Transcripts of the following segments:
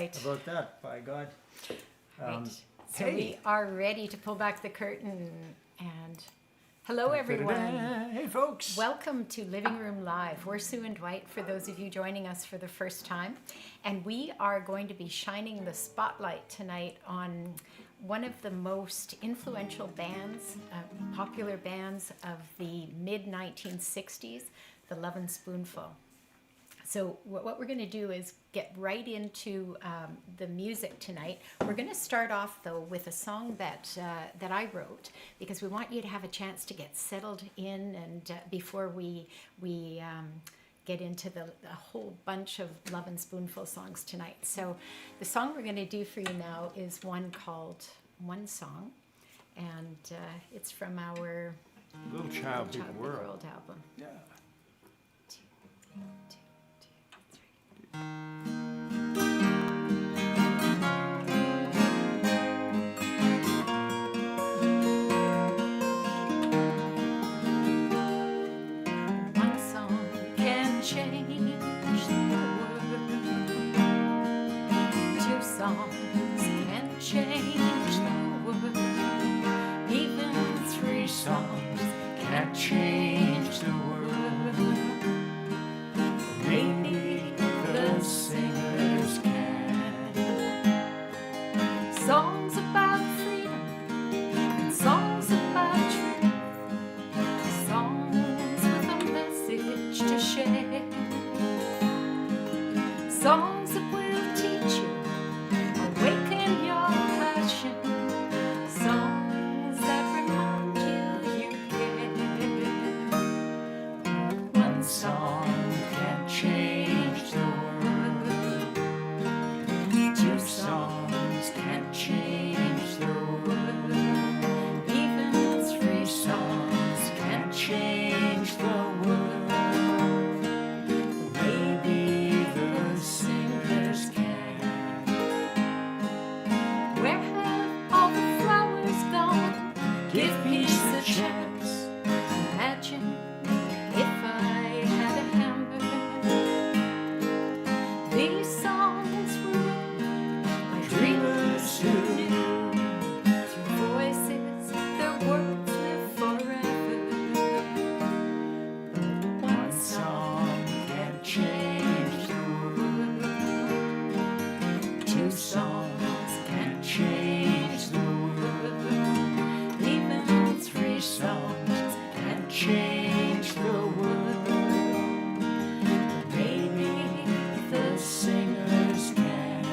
About that, by God. Right. So we are ready to pull back the curtain. And hello, everyone. Hey, folks. Welcome to Living Room Live. We're Sue and Dwight, for those of you joining us for the first time. And we are going to be shining the spotlight tonight on one of the most influential bands, popular bands of the mid-1960s, the Lovin Spoonful. So what we're going to do is get right into the music tonight. We're going to start off, though, with a song that I wrote, because we want you to have a chance to get settled in, and before we get into the whole bunch of Lovin Spoonful songs tonight. So the song we're going to do for you now is one called One Song, and it's from our Little Child Big World album. Yeah. One song can change the world. Two songs can change the world. Even three songs can change the world. Maybe the singers can. Songs about freedom and songs about truth. Songs with a message to share. Songs that will teach you, awaken your passion. Songs that remind you care. One song can change the world. Two songs can change the world. Even three songs can change the world. Maybe the singers can. Where have all the flowers gone? Give peace a chance. Imagine if I had a hammer. These songs were written by dreamers who knew. Through voices, their words live forever. One song can change the world. Two songs can change the world. Even three songs can change the world. Maybe the singers can.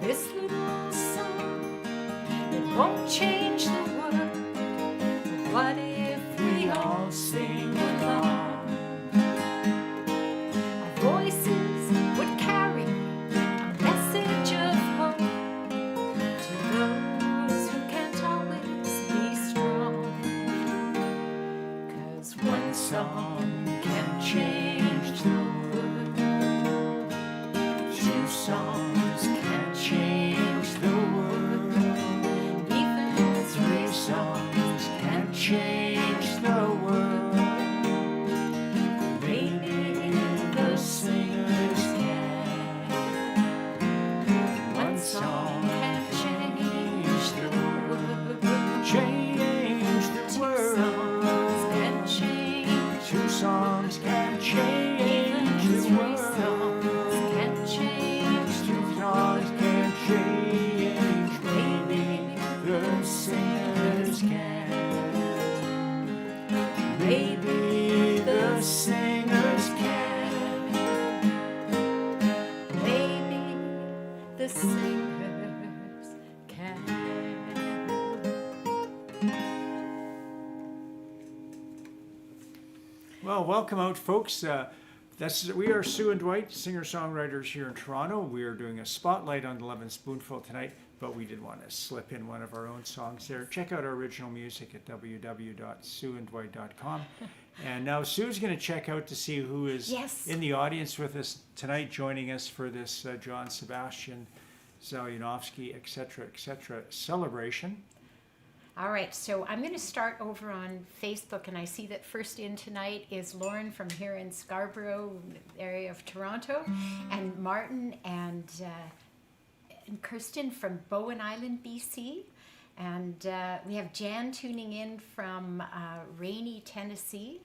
This little song, it won't change the world. But what if we all sing along? Our voices would carry a message of hope to those who can't always be strong. 'Cause one song can change the world. Two songs can change the world. Even three songs can change the world. Maybe the singers can. One song can change the world. Change the Two world. songs can change. Two songs can change Even the three world. songs can change the Two songs can change. Maybe The singers can. Maybe The singers can. Maybe the singers can. Well, welcome out, folks. We are Sue and Dwight, singer-songwriters here in Toronto. We are doing a spotlight on the Lovin Spoonful tonight, but we did want to slip in one of our own songs there. Check out our original music at www.sueanddwight.com. And now Sue's going to check out to see who is Yes. in the audience with us tonight, joining us for this John Sebastian, Zal Yanovksy, etc., celebration. All right, so I'm going to start over on Facebook, and I see that first in tonight is Lauren from here in Scarborough, area of Toronto, and Martin and Kirsten from Bowen Island, BC. And we have Jan tuning in from Rainy, Tennessee,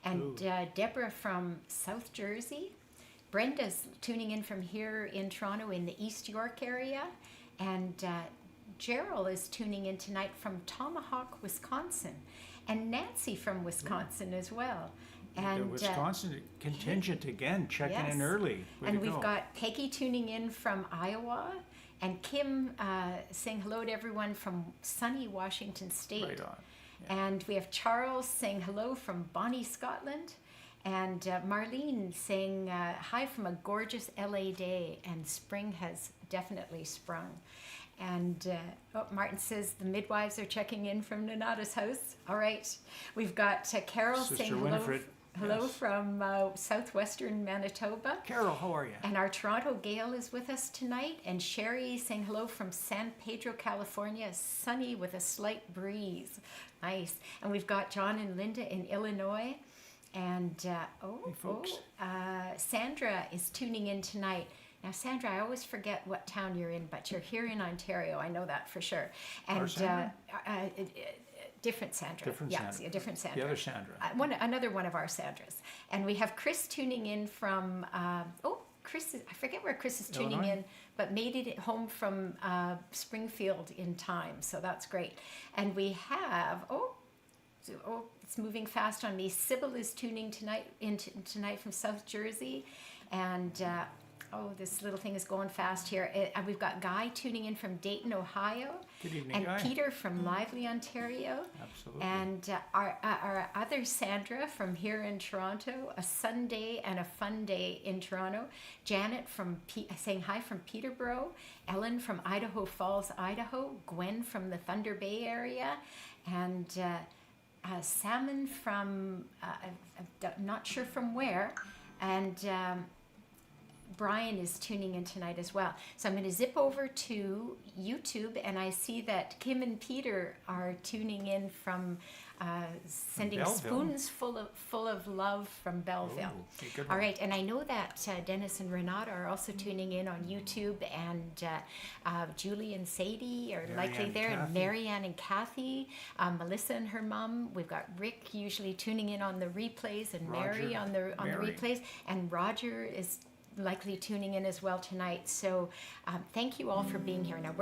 and Deborah from South Jersey. Brenda's tuning in from here in Toronto in the East York area, and Gerald is tuning in tonight from Tomahawk, Wisconsin, and Nancy from Wisconsin as well. And the Wisconsin contingent again, checking in early. Way and to we've go. got Peggy tuning in from Iowa, and Kim saying hello to everyone from sunny Washington State. Right on. And we have Charles saying hello from Bonnie, Scotland. And Marlene saying hi from a gorgeous LA day, and spring has definitely sprung. And Martin says the midwives are checking in from Nonada's house. All right. We've got Carol Sister saying Winifred. hello Yes. from southwestern Manitoba. Carol, how are you? And our Toronto Gail is with us tonight. And Sherry saying hello from San Pedro, California. Sunny with a slight breeze. Nice. And we've got John and Linda in Illinois. And Hey, folks. Sandra is tuning in tonight. Now, Sandra, I always forget what town you're in, but you're here in Ontario. I know that for sure. And Our Sandra? different Sandra. Different yeah, Sandra. a different Sandra. The other Sandra. Another one of our Sandras. And we have Chris tuning in from, Chris, I forget where Chris is tuning Illinois? in, but made it home from Springfield in time. So that's great. And we have, it's moving fast on me. Sybil is tuning tonight from South Jersey. And, this little thing is going fast here. We've got Guy tuning in from Dayton, Ohio. Good evening, And Guy. Peter from Lively, Ontario. Absolutely. And our other Sandra from here in Toronto, a Sunday and a fun day in Toronto. Janet from saying hi from Peterborough. Ellen from Idaho Falls, Idaho. Gwen from the Thunder Bay area. And Salmon from, I'm not sure from where. And Brian is tuning in tonight as well. So I'm going to zip over to YouTube, and I see that Kim and Peter are tuning in from sending Belleville. spoons full of love from Belleville. Oh, okay, good All one. right, and I know that Dennis and Renata are also tuning in on YouTube, and Julie and Sadie are Marianne likely and there, and Kathy. Marianne and Kathy, Melissa and her mom. We've got Rick usually tuning in on the replays, and Mary Roger. on the Mary. replays, and Roger is likely tuning in as well tonight. So thank you all for being here. Now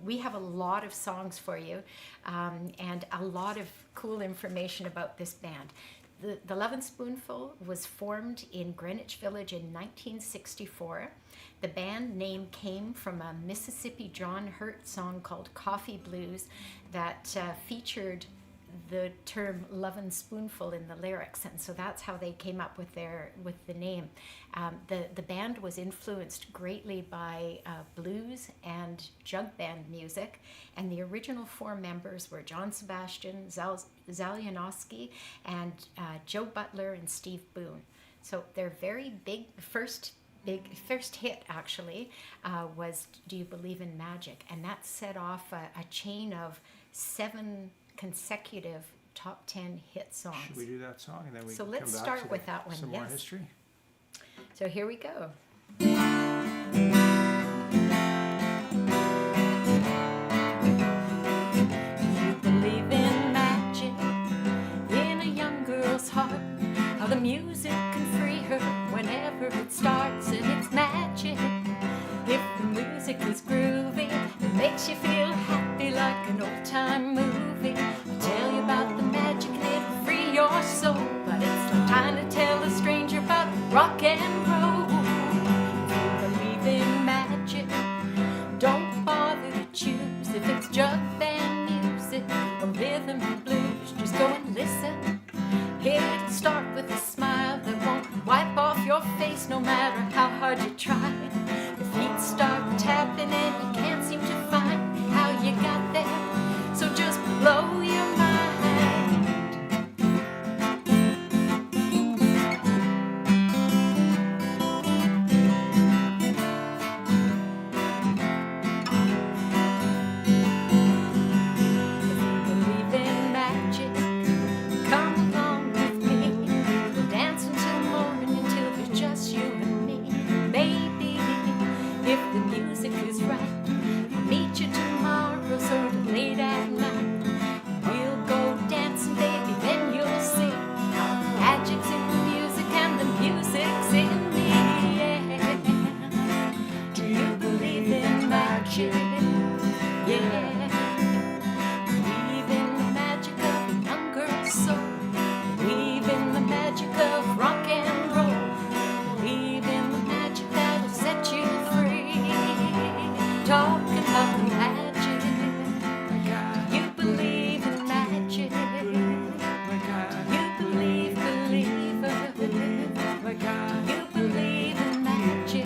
we have a lot of songs for you, and a lot of cool information about this band. The Lovin Spoonful was formed in Greenwich Village in 1964. The band name came from a Mississippi John Hurt song called Coffee Blues that featured the term Lovin Spoonful in the lyrics, and so that's how they came up with the name. The band was influenced greatly by blues and jug band music, and the original four members were John Sebastian, Zal Yanovksy, and Joe Butler and Steve Boone. So their very big first hit actually was "Do You Believe in Magic?" and that set off a chain of 7 consecutive top 10 hit songs. Should we do that song and then we So can let's come back start to with that one, some more yes. history? So here we go. Believe in magic in a young girl's heart, how the music can free her whenever it starts, and it's magic. If the music is groovy, it makes you feel happy like an old-time movie. I'll tell you about the magic and it'll free your soul, but it's no time to tell a stranger about rock and roll. If you believe in magic, don't bother to choose if it's jug band music or rhythm and blues. Just go and listen. It'll start with a smile that won't wipe off your face no matter how hard you try. Your feet start tapping and if the music is right. I'll meet you tomorrow, sort of late at night. We'll go dancing, baby, then you'll see how the magic's in the music and the music's in me. Yeah. Do you believe in magic? Yeah. Believe in the magic of a young girl's soul. Believe in the magic of rock and roll. Believe in the magic that'll set you free. Talking about the magic. You believe in magic. You believe, believer. You believe in magic.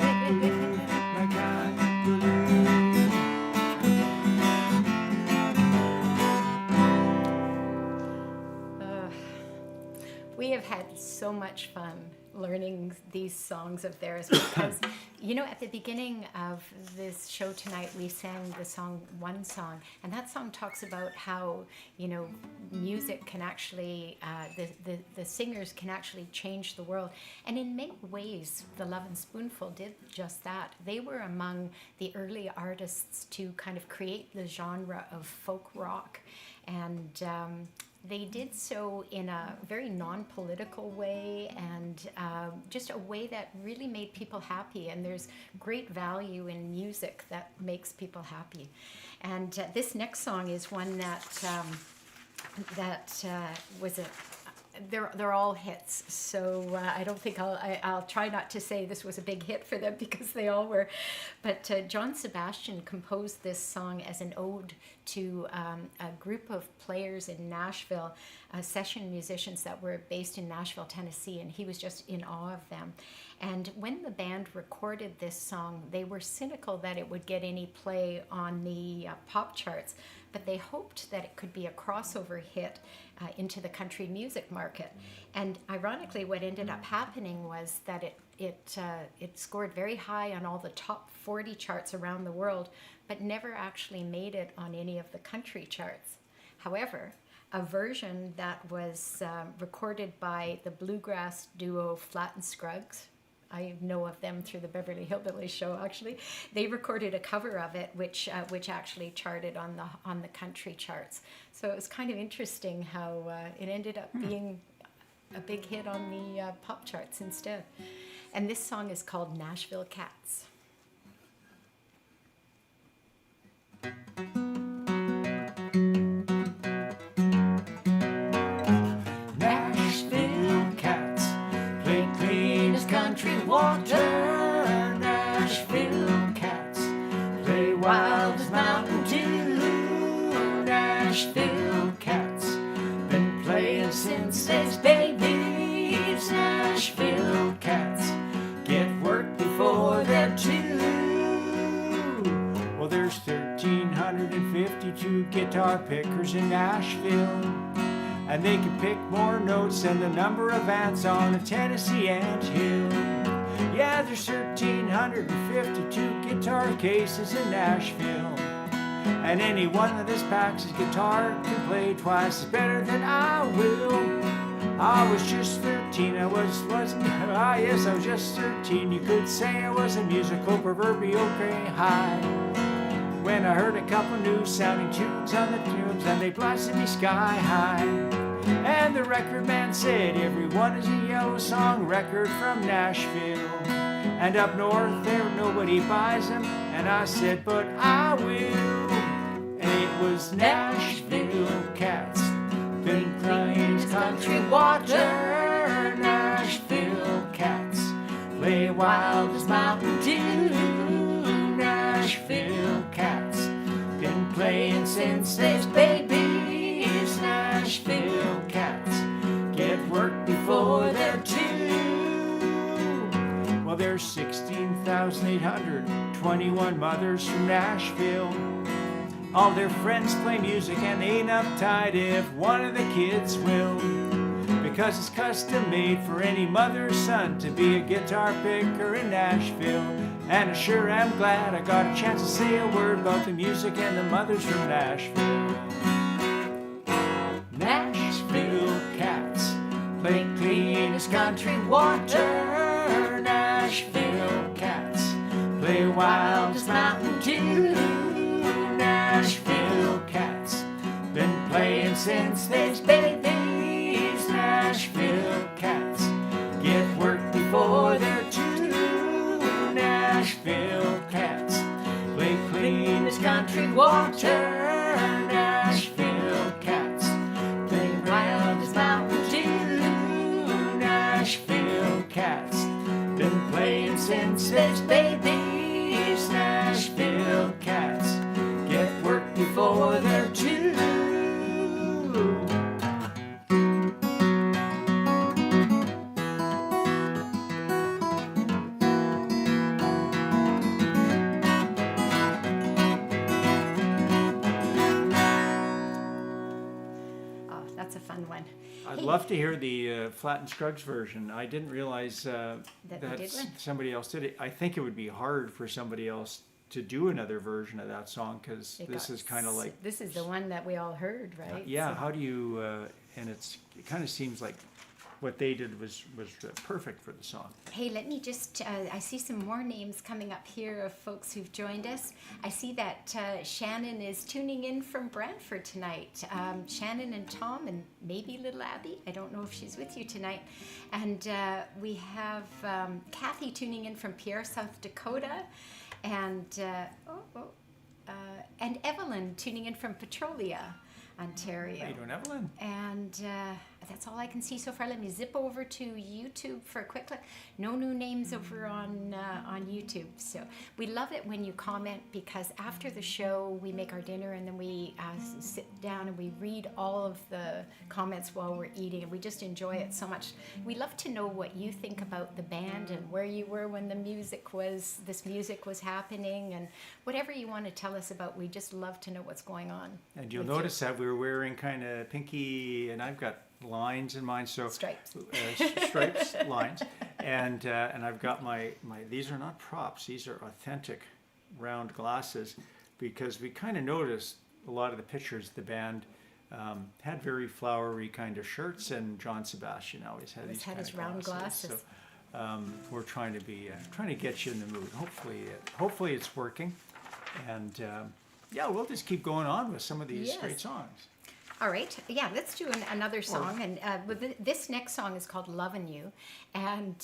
We have had so much fun learning these songs of theirs because, you know, at the beginning of this show tonight, we sang the song One Song, and that song talks about how, you know, music can actually, the singers can actually change the world. And in many ways, the Lovin Spoonful did just that. They were among the early artists to kind of create the genre of folk rock, and they did so in a very non-political way and just a way that really made people happy. And there's great value in music that makes people happy. And this next song is one that was a. They're all hits, so I don't think I'll try not to say this was a big hit for them because they all were. But Sebastian composed this song as an ode to a group of players in Nashville, session musicians that were based in Nashville, Tennessee, and he was just in awe of them. And when the band recorded this song, they were cynical that it would get any play on the pop charts, but they hoped that it could be a crossover hit into the country music market. And ironically, what ended up happening was that it scored very high on all the top 40 charts around the world, but never actually made it on any of the country charts. However, a version that was recorded by the bluegrass duo Flatt and Scruggs, I know of them through the Beverly Hillbillies show, actually. They recorded a cover of it, which actually charted on the country charts. So it was kind of interesting how it ended up being a big hit on the pop charts instead. And this song is called Nashville Cats. Nashville Cats play clean as country water. Nashville Cats play wild as Mountain Dew. Nashville Cats been playing since they's babies. Nashville Cats get work before they're two. Well, there's 1,352 guitar pickers in Nashville, and they can pick more notes than the number of ants on a Tennessee anthill. Yeah, there's 1,352 guitar cases in Nashville, and any one of this packs his guitar can play twice as better than I will. I was just 13, I was just 13. You could say I was a musical proverbial gray high when I heard a couple new sounding tunes on the tubes, and they blasted me sky high. And the record man said every one is a yellow song record from Nashville, and up north there nobody buys them. And I said, but I will. And it was Nashville Cats, been playing country water. Nashville Cats play wild as Mountain Dew. Nashville Cats been playing since they's babies. Nashville Cats get work before they're two. Well, there's 16,821 mothers from Nashville. All their friends play music and they ain't uptight if one of the kids will, because it's custom made for any mother's son to be a guitar picker in Nashville. And I sure am glad I got a chance to say a word about the music and the mothers from Nashville. Nashville Cats play clean as country water. Nashville Cats play wild as Mountain Dew. Nashville Cats, been playing since they's babies. Nashville Cats, get work before they're two. Nashville Cats, play clean as country water. Nashville Cats, play wild as Mountain Dew. Nashville Cats, been playing since there's babies. Nashville Cats, get work before they're two. Oh, that's a fun one. I'd Hey, love to hear the Flat and Scruggs version. I didn't realize That we did one. somebody else did it. I think it would be hard for somebody else to do another version of that song because it this got is kind of like, This is the one that we all heard, right? yeah. So- How do you? And it kind of seems like what they did was perfect for the song. Hey, let me just, I see some more names coming up here of folks who've joined us. I see that Shannon is tuning in from Brantford tonight. Shannon and Tom and maybe little Abby. I don't know if she's with you tonight. And we have Kathy tuning in from Pierre, South Dakota. And, and Evelyn tuning in from Petrolia, Ontario. How you doing, Evelyn? And that's all I can see so far. Let me zip over to YouTube for a quick look. No new names over on YouTube. So we love it when you comment because after the show we make our dinner and then we sit down and we read all of the comments while we're eating and we just enjoy it so much. We love to know what you think about the band and where you were when this music was happening and whatever you want to tell us about. We just love to know what's going on. And you'll with you. notice that we were wearing kind of pinky, and I've got lines in mine, so Stripes. Stripes, lines, and I've got my these are not props; these are authentic round glasses, because we kind of noticed a lot of the pictures the band had very flowery kind of shirts, and John Sebastian always had these had kind his of round glasses. glasses. So we're trying to get you in the mood. Hopefully it's working, and yeah, we'll just keep going on with some of these Yes. great songs. All right, yeah, let's do another song. And this next song is called Lovin' You. And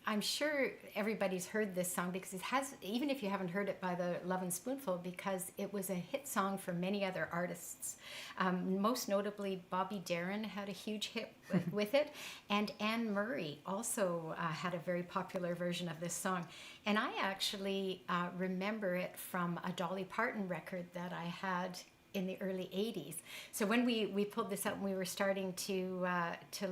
I'm sure everybody's heard this song because it has, even if you haven't heard it by the Lovin Spoonful, because it was a hit song for many other artists. Most notably, Bobby Darin had a huge hit with it. And Anne Murray also had a very popular version of this song. And I actually remember it from a Dolly Parton record that I had in the early 80s. So when we pulled this up and we were starting to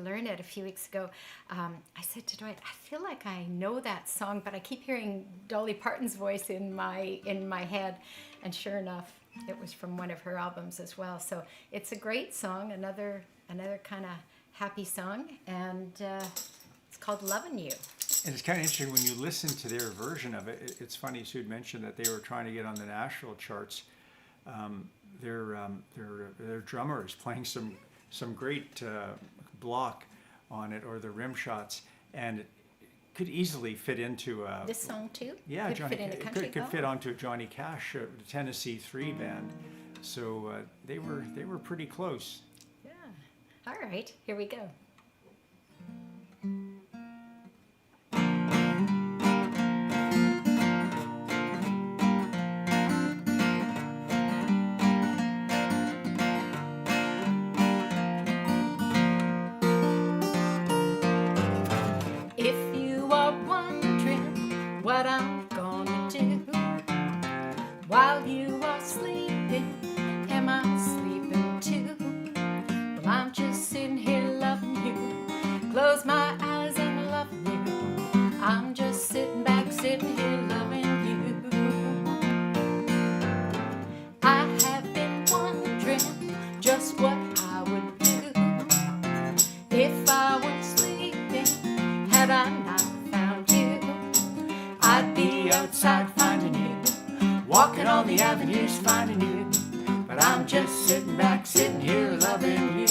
learn it a few weeks ago, I said to Dwight, I feel like I know that song, but I keep hearing Dolly Parton's voice in my head. And sure enough, it was from one of her albums as well. So it's a great song, another kind of happy song, and it's called Lovin' You. And it's kind of interesting when you listen to their version of it. It's funny, Sue had mentioned that they were trying to get on the Nashville charts. Their drummer is playing some great block on it, or the rim shots, and it could easily fit into This song too? yeah, Could Johnny. fit in a It country could club? fit onto a Johnny Cash, Tennessee 3 band. So they were pretty close. Yeah. All right, here we go. If you are wondering what I'm gonna do while you are sleeping, am I sleeping too? Well, I'm just sitting here loving you. Close my eyes and loving you. I'm just sitting back, sitting here loving you. I have been wondering just what I would do if I were sleeping. Had I not found you, I'd be outside finding you, walking on the avenues finding you. But I'm just sitting back, sitting here loving you.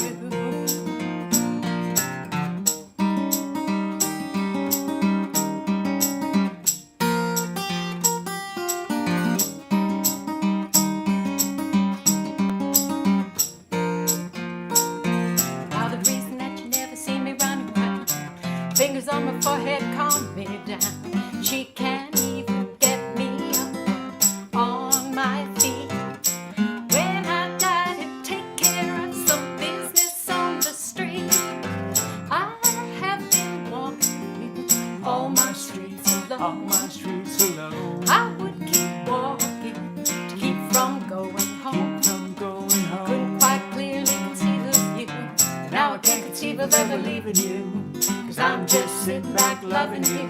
loving you,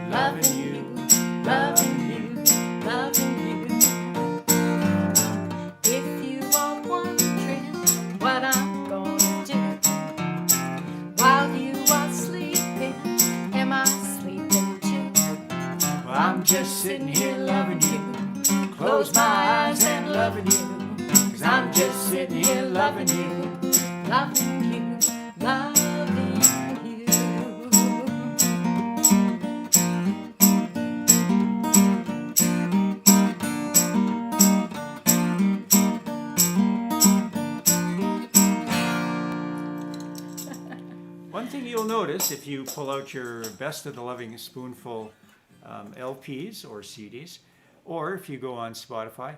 loving you, loving you, loving you. If you are wondering what I'm gonna do while you are sleeping, am I sleeping too? Well, I'm just sitting here loving you. Close my eyes and loving you. 'Cause I'm just sitting here loving you. Loving you, loving you. One thing you'll notice if you pull out your Best of the Lovin Spoonful LPs or CDs, or if you go on Spotify,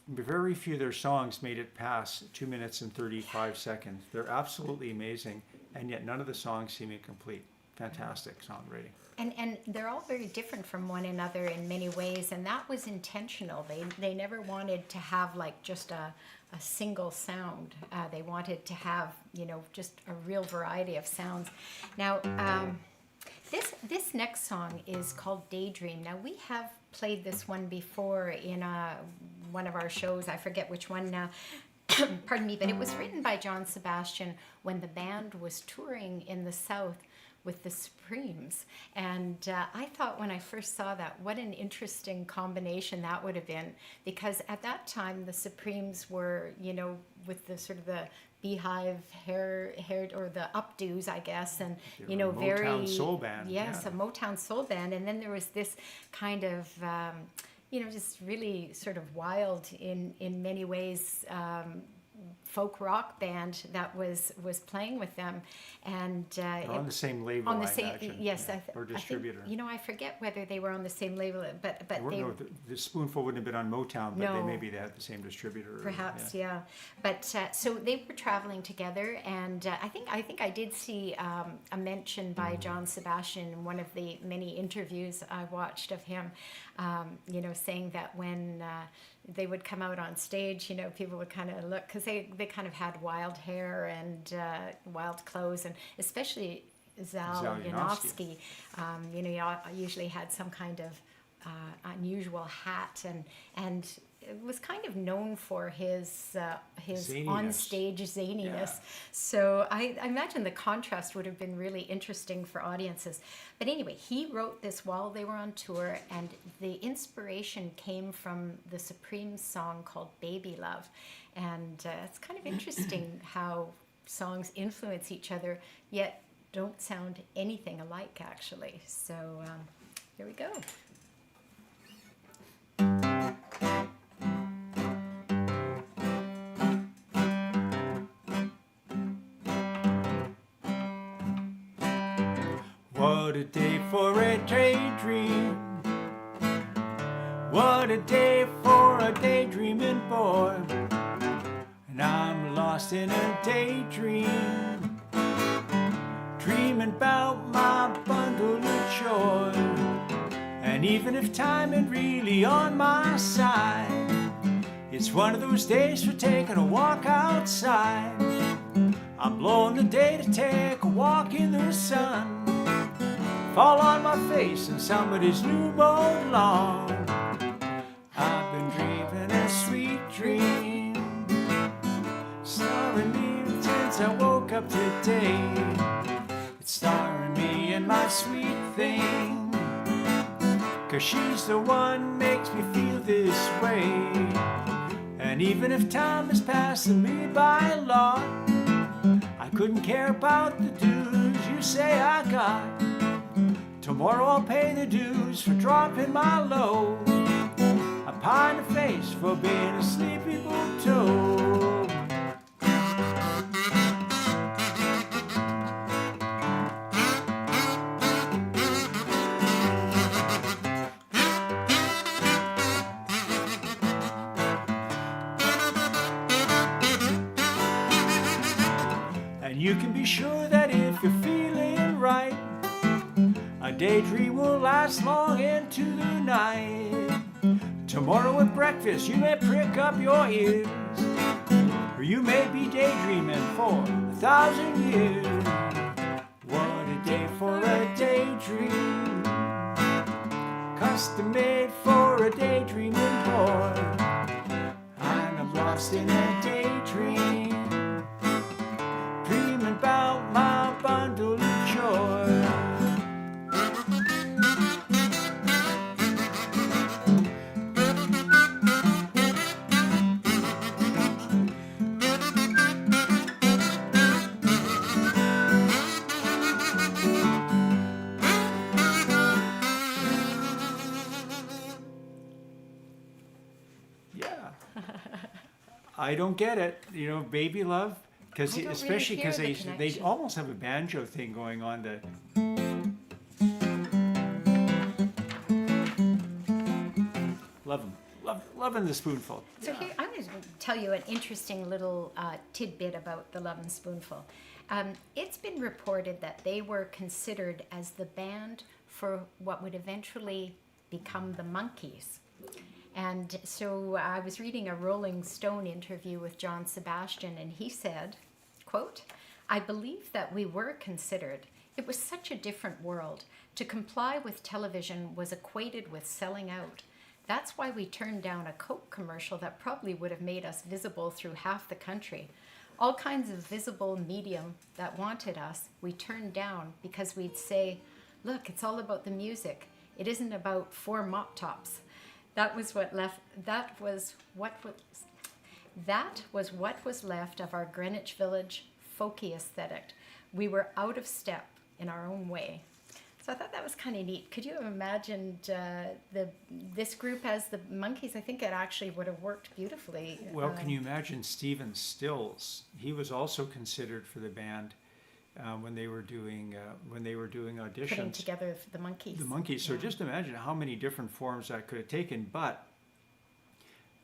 very few of their songs made it past 2 minutes and 35 seconds. They're absolutely amazing, and yet none of the songs seem incomplete. Fantastic songwriting. And they're all very different from one another in many ways, and that was intentional. They never wanted to have like just a single sound. They wanted to have, you know, just a real variety of sounds. Now, this next song is called Daydream. Now, we have played this one before in one of our shows. I forget which one now. Pardon me, but it was written by John Sebastian when the band was touring in the South with the Supremes. And I thought when I first saw that, what an interesting combination that would have been, because at that time the Supremes were, you know, with the sort of the beehive hair or the updos, I guess, and you know, very Motown soul band. Yes, yeah. a Motown soul band, and then there was this kind of you know, just really sort of wild in many ways folk rock band that was playing with them, and They're on the same label. on the I same, imagine. yes, Yeah. Or distributor. I think, you know, I forget whether they were on the same label, but They weren't- they no, the Spoonful wouldn't have been on Motown, but No. maybe they had the same distributor. perhaps, yeah. But so they were traveling together, and I think I did see a mention by John Sebastian in one of the many interviews I watched of him, you know, saying that when they would come out on stage, you know, people would kind of look, because they kind of had wild hair and wild clothes, and especially Zal Yanovksy, you know, he usually had some kind of unusual hat, and it was kind of known for his Zaniness. on-stage zaniness. Yeah. So I imagine the contrast would have been really interesting for audiences. But anyway, he wrote this while they were on tour, and the inspiration came from the Supremes song called Baby Love. And it's kind of interesting how songs influence each other, yet don't sound anything alike, actually. So here we go. What a day for a daydream. What a day for a daydreaming boy. And I'm lost in a daydream, dreaming about my bundle of joy. And even if time ain't really on my side, it's one of those days for taking a walk outside. I'm blowing the day to take a walk in the sun, fall on my face in somebody's new mowed lawn. I've been dreaming a sweet dream, starring me since I woke up today. It's starring me and my sweet thing, 'cause she's the one makes me feel this way. And even if time is passing me by a lot, I couldn't care about the dues you say I got. Tomorrow I'll pay the dues for dropping my load, a pie in the face for being a sleepy blue toad. And you can be sure that if you're feeling right, a daydream will last long into the night. Tomorrow at breakfast you may prick up your ears, or you may be daydreaming for 1,000 years. What a day for a daydream, custom made for a daydreaming boy. I'm lost in a daydream, dreaming about my bundle of joy. I don't get it, Baby Love, because I don't especially really because hear the they connection. almost have a banjo thing going on. Lovin the Spoonful. So here, I'm going to tell you an interesting little tidbit about the Lovin Spoonful. It's been reported that they were considered as the band for what would eventually become the Monkees. And so I was reading a Rolling Stone interview with John Sebastian, and he said, quote, "I believe that we were considered. It was such a different world. To comply with television was equated with selling out. That's why we turned down a Coke commercial that probably would have made us visible through half the country. All kinds of visible medium that wanted us, we turned down because we'd say, look, it's all about the music. It isn't about 4 mop tops. That was what was left of our Greenwich Village folky aesthetic. We were out of step in our own way." So I thought that was kind of neat. Could you have imagined this group as the Monkees? I think it actually would have worked beautifully. Well, can you imagine Stephen Stills? He was also considered for the band when they were doing auditions. Putting together the Monkees. The Monkees. So Yeah. just imagine how many different forms that could have taken. But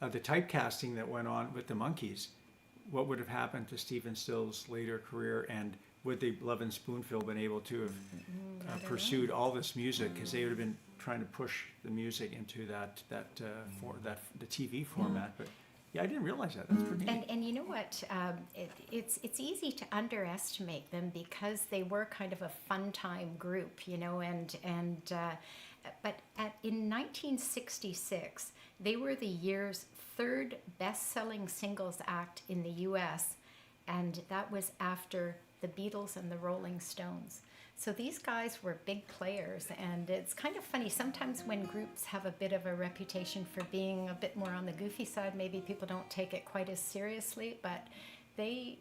the typecasting that went on with the Monkees, what would have happened to Stephen Stills' later career, and would the Lovin Spoonful been able to have pursued all this music? Because they would have been trying to push the music into the TV format. But yeah, I didn't realize that. That's pretty neat. And you know what? It's easy to underestimate them because they were kind of a fun time group, but in 1966 they were the year's 3rd best-selling singles act in the U.S., and that was after the Beatles and the Rolling Stones. So these guys were big players, and it's kind of funny. Sometimes when groups have a bit of a reputation for being a bit more on the goofy side, maybe people don't take it quite as seriously, but they,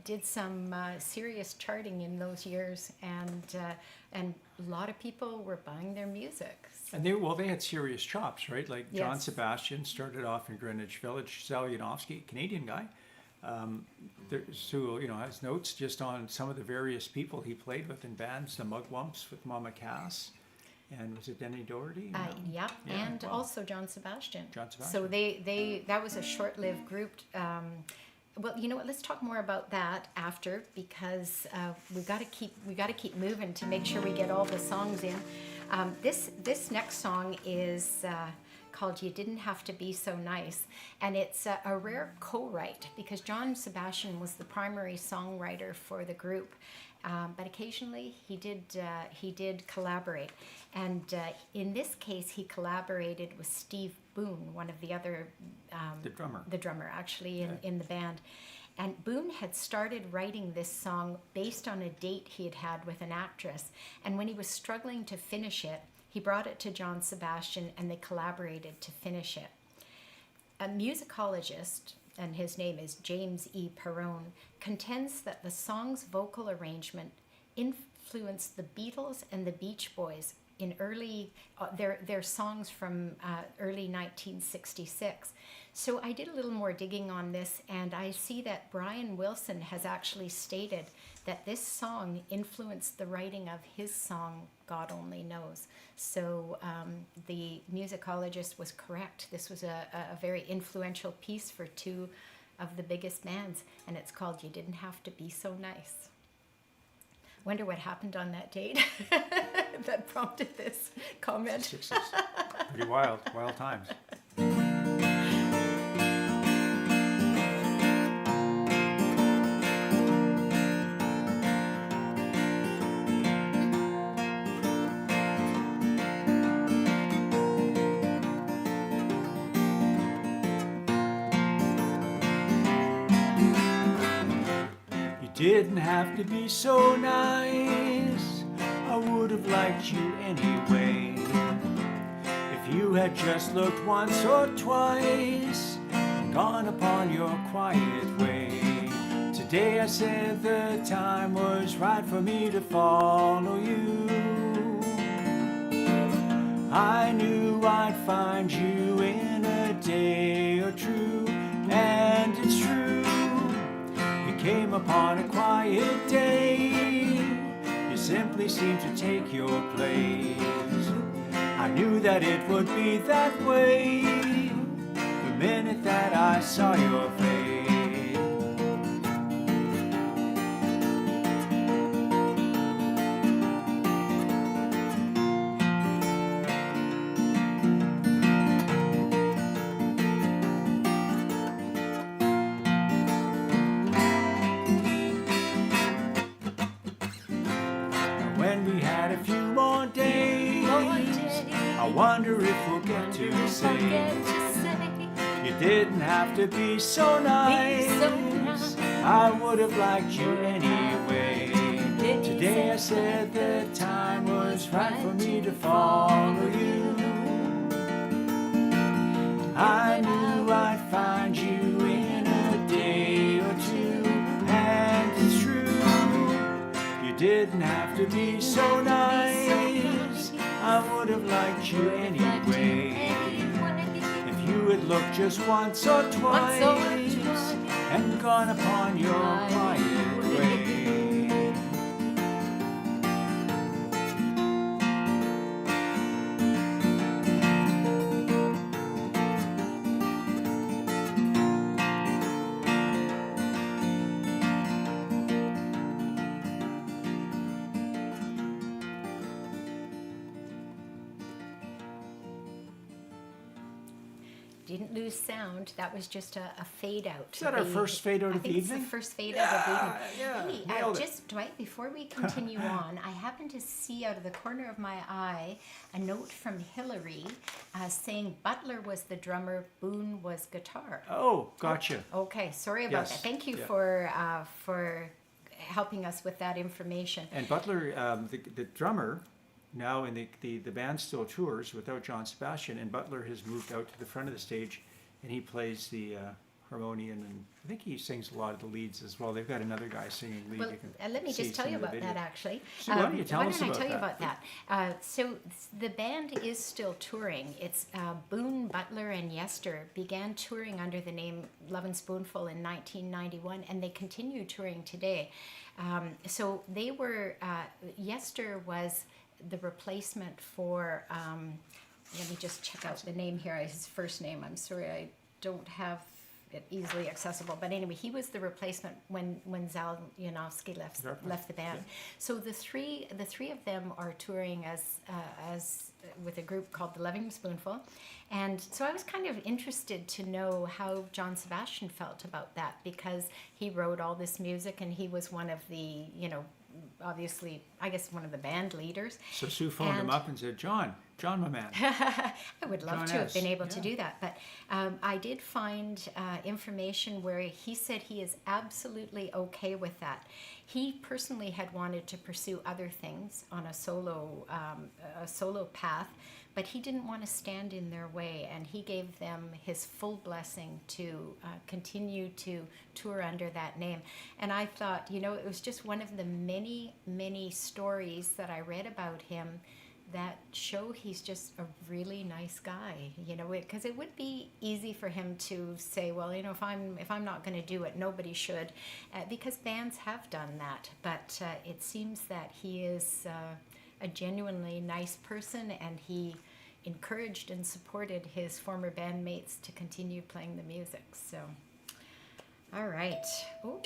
did some serious charting in those years, and a lot of people were buying their music. And they had serious chops, right? Like John Yes. Sebastian started off in Greenwich Village. Zal Yanovksy, Canadian guy, Sue, has notes just on some of the various people he played with in bands. The Mugwumps with Mama Cass, and was it Denny Doherty? Yep, Yeah, and wow. also John Sebastian. John Sebastian. So that was a short-lived group. Well, you know what? Let's talk more about that after, because we got to keep moving to make sure we get all the songs in. This next song is called "You Didn't Have to Be So Nice," and it's a rare co-write because John Sebastian was the primary songwriter for the group, but occasionally he did collaborate, and in this case he collaborated with Steve Boone, one of the other the drummer actually in the band. And Boone had started writing this song based on a date he had had with an actress, and when he was struggling to finish it, he brought it to John Sebastian and they collaborated to finish it. A musicologist, and his name is James E. Perrone, contends that the song's vocal arrangement influenced the Beatles and the Beach Boys in their songs from early 1966. So I did a little more digging on this, and I see that Brian Wilson has actually stated that this song influenced the writing of his song God Only Knows. So the musicologist was correct. This was a very influential piece for 2 of the biggest bands, and it's called "You Didn't Have to Be So Nice." Wonder what happened on that date that prompted this comment. 60s. Pretty wild times. didn't have to be so nice. I would have liked you anyway. If you had just looked once or twice and gone upon your quiet way. Today I said the time was right for me to follow you. I knew I'd find you in a day or two, and it's true. You came upon a quiet day. You simply seemed to take your place. I knew that it would be that way the minute that I saw your face. When we had a few more days, I wonder if we'll get to say you didn't have to be so nice. I would have liked you anyway. Today I said the time was right for me to follow you. I knew I'd find you in a day or two, and it's true. You didn't have to be so nice. I would have liked you anyway. If you had looked just once or twice and gone upon your quiet way. Didn't lose sound. That was just a fade out. Is that our first fade out I of the think it's evening? the first fade out of the evening. Yeah, Hey, nailed it. just Dwight, before we continue on, I happened to see out of the corner of my eye a note from Hillary saying Butler was the drummer, Boone was guitar. Oh, gotcha. Okay, sorry about Yes, that. Thank you yeah. for helping us with that information. And Butler, the drummer, now in the band still tours without John Sebastian, and Butler has moved out to the front of the stage, and he plays the harmonium, and I think he sings a lot of the leads as well. They've got another guy singing lead. Well, You can let me see just tell some you of the about video. that, actually. So why don't you tell us I about tell you that? about that? So the band is still touring. It's Boone, Butler, and Yester began touring under the name Lovin Spoonful in 1991, and they continue touring today. So they were, Yester was the replacement for, let me just check out the name here, his first name. I'm sorry, I don't have it easily accessible. But anyway, he was the replacement when Zal Yanovksy left the band. Yeah. So the three of them are touring as with a group called the Lovin Spoonful. And so I was kind of interested to know how John Sebastian felt about that, because he wrote all this music and he was one of the, obviously, I guess one of the band leaders. So Sue phoned him And- up and said, John, my man. I would love John to have S. been able to Yeah. do that, but I did find information where he said he is absolutely okay with that. He personally had wanted to pursue other things on a solo path, but he didn't want to stand in their way, and he gave them his full blessing to continue to tour under that name. And I thought, it was just one of the many, many stories that I read about him that show he's just a really nice guy, because it would be easy for him to say, well, if I'm not going to do it, nobody should, because bands have done that. But it seems that he is a genuinely nice person, and he encouraged and supported his former bandmates to continue playing the music. So, all right. Oh.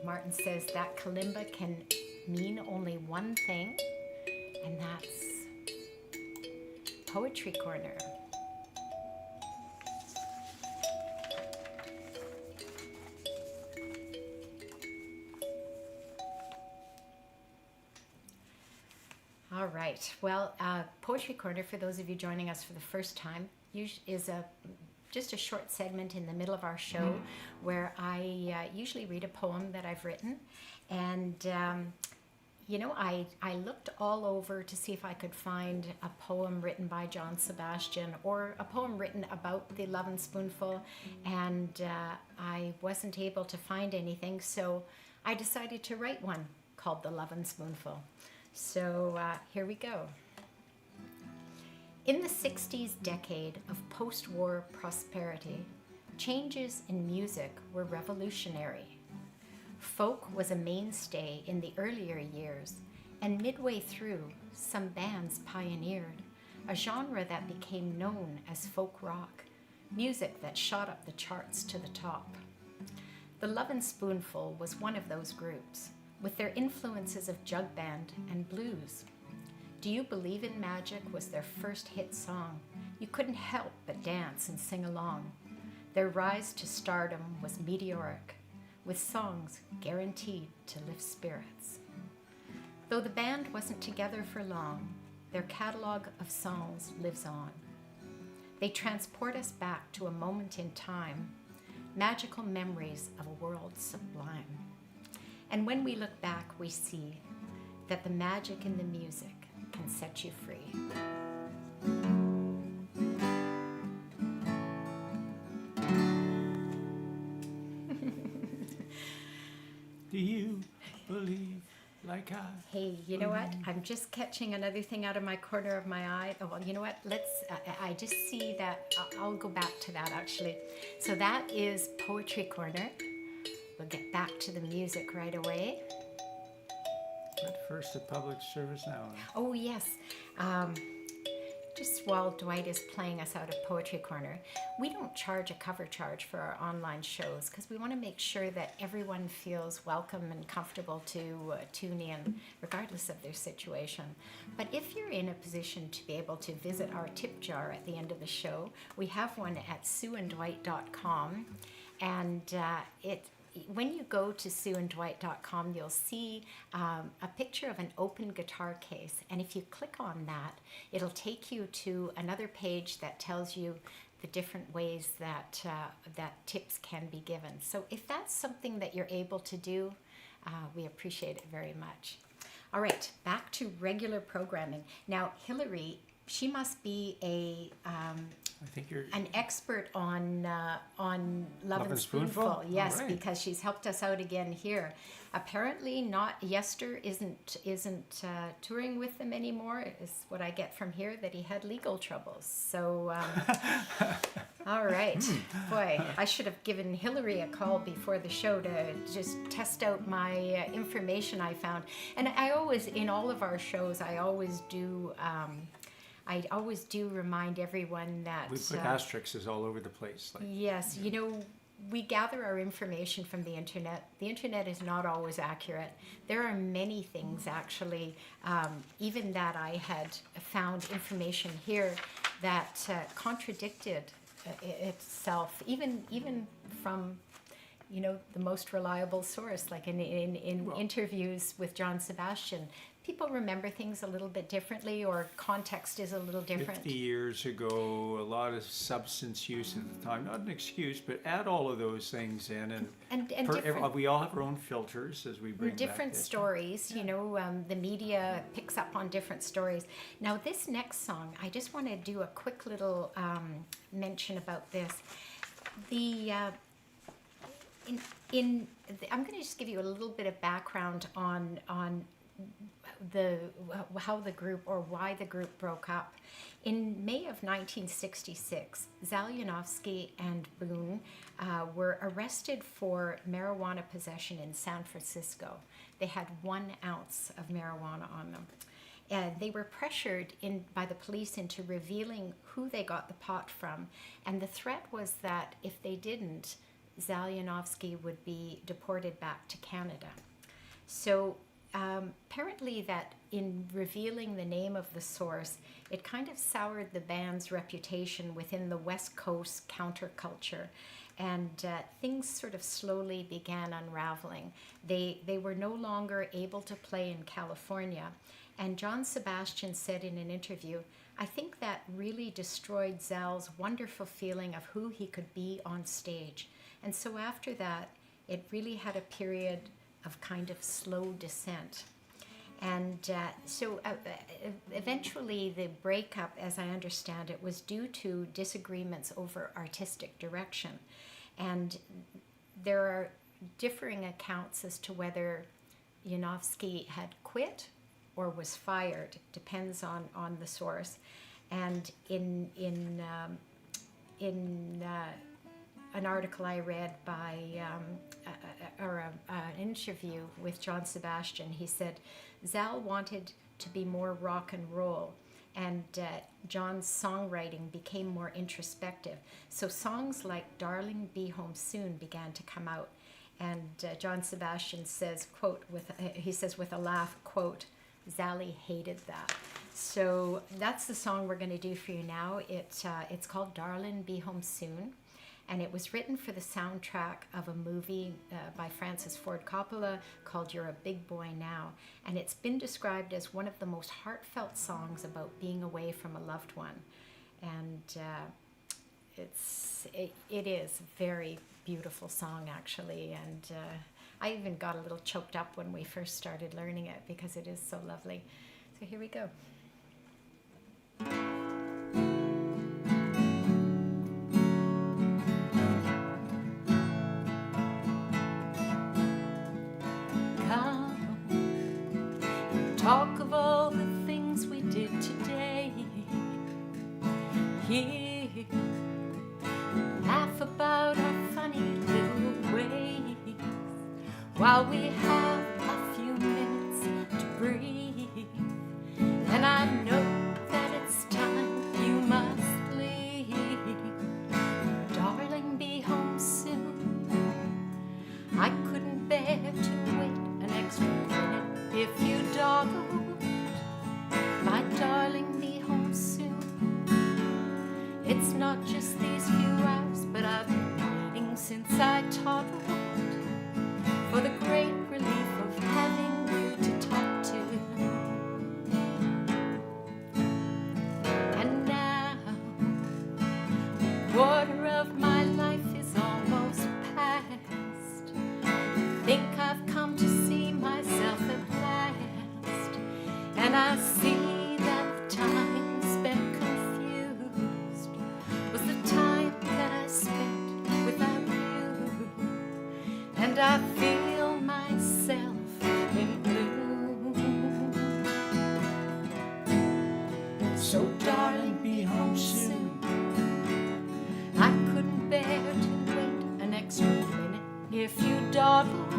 Martin says that kalimba can mean only one thing, and that's Poetry Corner. All right. Well, Poetry Corner, for those of you joining us for the first time, is a just a short segment in the middle of our show where I usually read a poem that I've written. And, you know, I looked all over to see if I could find a poem written by John Sebastian or a poem written about the Lovin Spoonful, and I wasn't able to find anything, so I decided to write one called the Lovin Spoonful. So here we go. In the 60s decade of post-war prosperity, changes in music were revolutionary. Folk was a mainstay in the earlier years, and midway through, some bands pioneered a genre that became known as folk rock, music that shot up the charts to the top. The Lovin Spoonful was one of those groups, with their influences of jugband and blues. Do You Believe in Magic was their first hit song. You couldn't help but dance and sing along. Their rise to stardom was meteoric, with songs guaranteed to lift spirits. Though the band wasn't together for long, their catalog of songs lives on. They transport us back to a moment in time, magical memories of a world sublime. And when we look back, we see that the magic in the music can set you free. Do you believe like I? Hey, you know what? I'm just catching another thing out of my corner of my eye. Oh, well, you know what? I just see that. I'll go back to that actually. So that is Poetry Corner. We'll get back to the music right away. But first, a public service now. Oh, yes. Just while Dwight is playing us out of Poetry Corner, we don't charge a cover charge for our online shows because we want to make sure that everyone feels welcome and comfortable to tune in, regardless of their situation. But if you're in a position to be able to visit our tip jar at the end of the show, we have one at sueanddwight.com, and when you go to sueanddwight.com, you'll see a picture of an open guitar case. And if you click on that, it'll take you to another page that tells you the different ways that tips can be given. So if that's something that you're able to do, we appreciate it very much. All right, back to regular programming. Now, Hillary, she must be I think you're an expert on Lovin Spoonful. Spoonful? Yes, All right. because she's helped us out again here. Apparently, Yester isn't touring with them anymore. Is what I get from here, that he had legal troubles. So, all right, boy, I should have given Hillary a call before the show to just test out my information I found. And I always, in all of our shows, I always do remind everyone that we put asterisks all over the place. Like, yes, you know, we gather our information from the internet. The internet is not always accurate. There are many things, actually, even that I had found information here that contradicted itself, even from, you know, the most reliable source, like in interviews with John Sebastian. People remember things a little bit differently, or context is a little different. 50 years ago, a lot of substance use at the time, not an excuse, but add all of those things in, and different, we all have our own filters as we bring different back this. stories. You know, the media picks up on different stories. Now, this next song, I just want to do a quick little mention about this. I'm going to just give you a little bit of background on how the group, or why the group broke up. In May of 1966, Zal Yanovksy and Boone were arrested for marijuana possession in San Francisco. They had 1 ounce of marijuana on them. They were pressured by the police into revealing who they got the pot from, and the threat was that if they didn't, Zal Yanovksy would be deported back to Canada. So apparently that in revealing the name of the source, it kind of soured the band's reputation within the West Coast counterculture, and things sort of slowly began unraveling. They were no longer able to play in California, And John Sebastian said in an interview, "I think that really destroyed Zal's wonderful feeling of who he could be on stage. And so after that, it really had a period of kind of slow descent." And eventually the breakup, as I understand it, was due to disagreements over artistic direction. And there are differing accounts as to whether Yanovksy had quit or was fired. Depends on the source. And in an article I read by, an interview with John Sebastian, he said Zal wanted to be more rock and roll, and John's songwriting became more introspective. So songs like "Darling, Be Home Soon" began to come out, and John Sebastian says, quote, he says with a laugh, quote, "Zally hated that." So that's the song we're going to do for you now. It's called "Darling, Be Home Soon." And it was written for the soundtrack of a movie by Francis Ford Coppola called "You're a Big Boy Now." And it's been described as one of the most heartfelt songs about being away from a loved one. And it is a very beautiful song, actually. And I even got a little choked up when we first started learning it because it is so lovely. So here we go. Talk of all the things we did today. Here, laugh about our funny little ways while we have a few minutes to breathe. And I know that it's time you must leave. Darling, be home soon. I couldn't bear to wait an extra minute. If you dawdled, my darling, be home soon. It's not just these few hours, but I've been waiting since I toddled for the great relief of having you to talk to. And now, a quarter of my life is almost past. Think I've come to see myself at last, and I see that the time spent confused was the time that I spent without you, and I feel myself in bloom. So darling, be home soon. I couldn't bear to wait an extra minute. If you dawdled,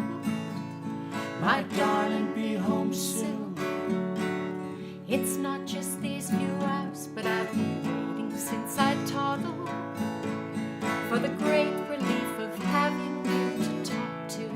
my darling, be home soon. It's not just these few hours, but I've been waiting since I toddled for the great relief of having you to talk to.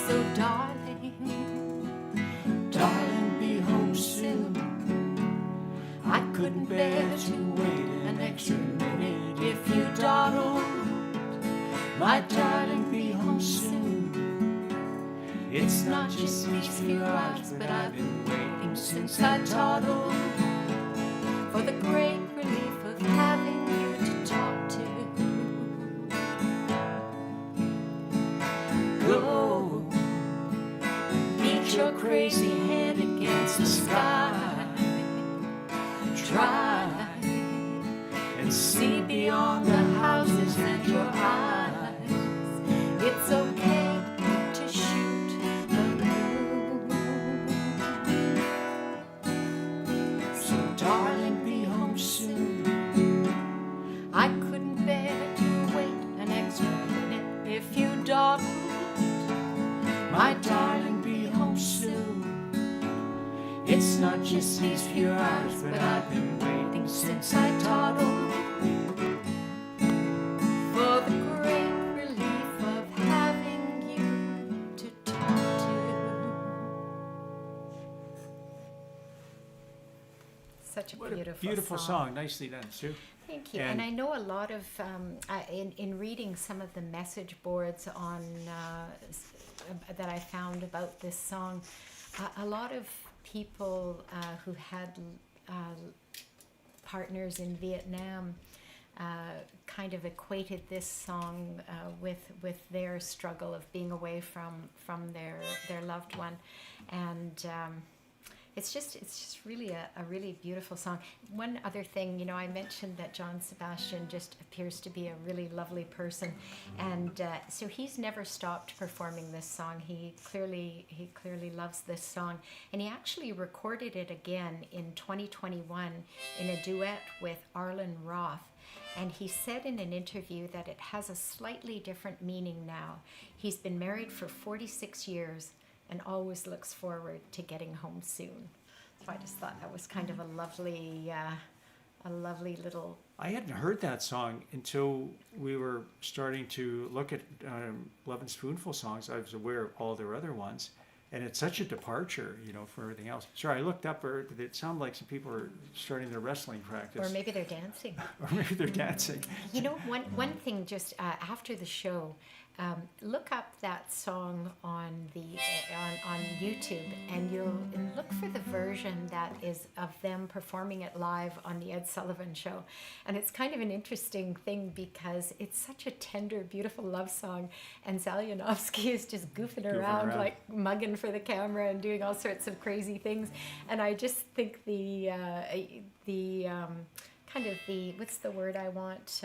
So darling, darling, be home soon. I couldn't bear to wait an extra minute. If you dawdled, my darling, be home soon. It's not just these few hours, but I've been waiting since I toddled for the great relief of having you to talk to. Go, beat your crazy head against the sky. Try and see beyond the houses and your eyes. It's okay to shoot the moon. So darling, be home soon. I couldn't bear to wait an extra minute. If you dawdled, my darling, be home soon. It's not just these few hours, but I've been waiting since I toddled for the great relief of having you to talk such a What beautiful, a beautiful song. Nicely done, Sue. Thank you. And I know a lot of, in reading some of the message boards on that I found about this song, a lot of people who had partners in Vietnam kind of equated this song with their struggle of being away from their loved one, and it's just really a really beautiful song. One other thing, you know, I mentioned that John Sebastian just appears to be a really lovely person, and so he's never stopped performing this song. He clearly loves this song, and he actually recorded it again in 2021 in a duet with Arlen Roth. And he said in an interview that it has a slightly different meaning now. He's been married for 46 years and always looks forward to getting home soon. So I just thought that was kind of a lovely little... I hadn't heard that song until we were starting to look at Lovin Spoonful songs. I was aware of all their other ones. And it's such a departure, you know, from everything else. Sorry, I looked up, it sounded like some people are starting their wrestling practice. Or maybe they're dancing. Or maybe they're dancing. You know, one thing just after the show, look up that song on YouTube, and you'll look for the version that is of them performing it live on the Ed Sullivan Show. And it's kind of an interesting thing because it's such a tender, beautiful love song, and Zal Yanovksy is just goofing around like mugging for the camera and doing all sorts of crazy things. And I just think the kind of the, what's the word I want?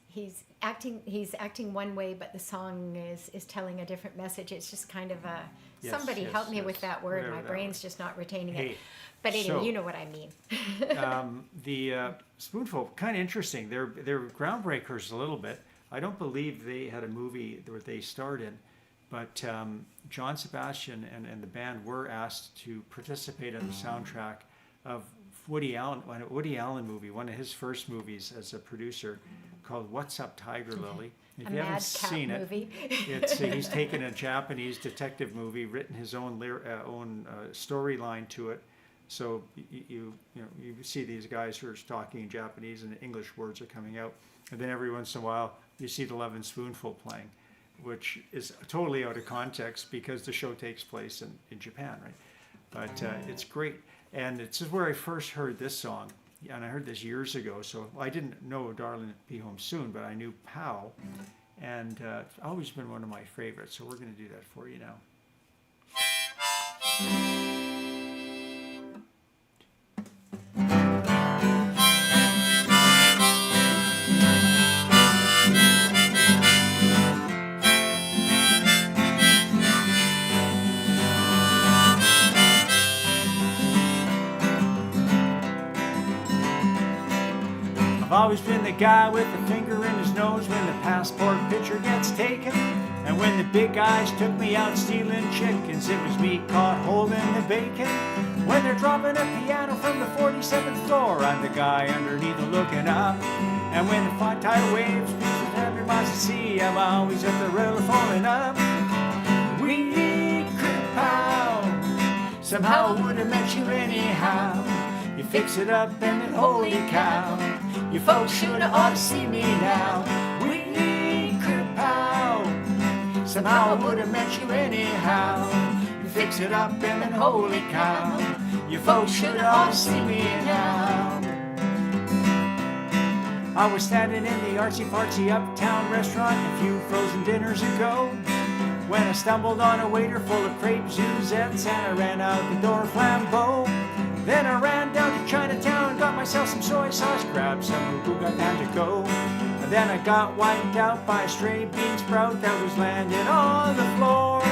He's acting one way, but the song is telling a different message. It's just kind of a somebody help me with that word. My brain's just not retaining it. But anyway, you know what I mean. The Spoonful, kind of interesting. They're groundbreakers a little bit. I don't believe they had a movie that they starred in, but John Sebastian and the band were asked to participate in the soundtrack of Woody Allen movie, one of his first movies as a producer, called What's Up, Tiger Lily. If you haven't seen it, he's taken a Japanese detective movie, written his own storyline to it. So you see these guys who are talking in Japanese and English words are coming out, and then every once in a while you see the Lovin Spoonful playing, which is totally out of context because the show takes place in Japan, right? But it's great. And this is where I first heard this song, and I heard this years ago. So I didn't know Darling Be Home Soon, but I knew Pow, and it's always been one of my favorites. So we're going to do that for you now. I've always been the guy with the finger in his nose when the passport picture gets taken. And when the big guys took me out stealing chickens, it was me caught holding the bacon. When they're dropping a piano from the 47th floor, I'm the guy underneath looking up. And when the fine tidal waves beat the 100 miles of sea, I'm always at the rail falling up. We could pow, somehow I would have met you anyhow. You fix it up and then holy cow, you folks should have ought to see me now. We could pow, somehow I would have met you anyhow. You fix it up and then holy cow, you folks should have ought to see me now. I was standing in the artsy-fartsy uptown restaurant a few frozen dinners ago, when I stumbled on a waiter full of crepe Zuzettes, and I ran out the door flambeau. Then I ran down to Chinatown and got myself some soy sauce, grabbed some Ugu, got time to go. And then I got wiped out by a stray bean sprout that was landing on the floor.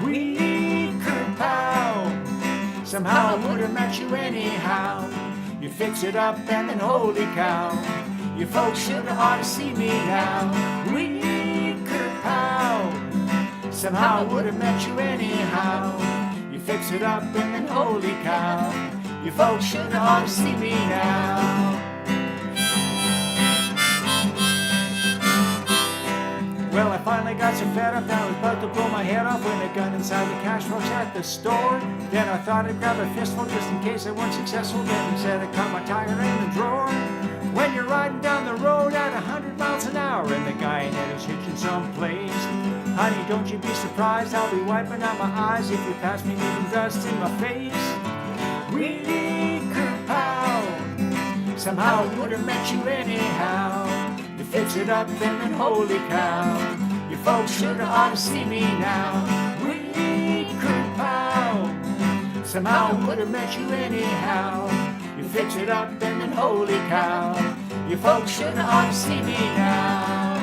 We could pow, somehow I would have met you anyhow. You fix it up and then holy cow, you folks should have ought to see me now. We could pow, somehow I would have met you anyhow. You fix it up and then holy cow, you folks should have ought to see me now. Well, I finally got so fed up that I was about to blow my head off when a gun inside the cash box at the store. Then I thought I'd grab a fistful just in case I wasn't successful. Then instead I caught my tire in the drawer. When you're riding down the road at 100 miles an hour and the guy in it is hitching someplace, honey, don't you be surprised, I'll be wiping out my eyes if you pass me leaving dust in my face. Wheelie kerpow, somehow I would have met you anyhow. You fix it up and then holy cow, you folks should have ought to see me now. Wheelie kerpow, somehow I would have met you anyhow. You fix it up and then holy cow, you folks should have ought to see me now.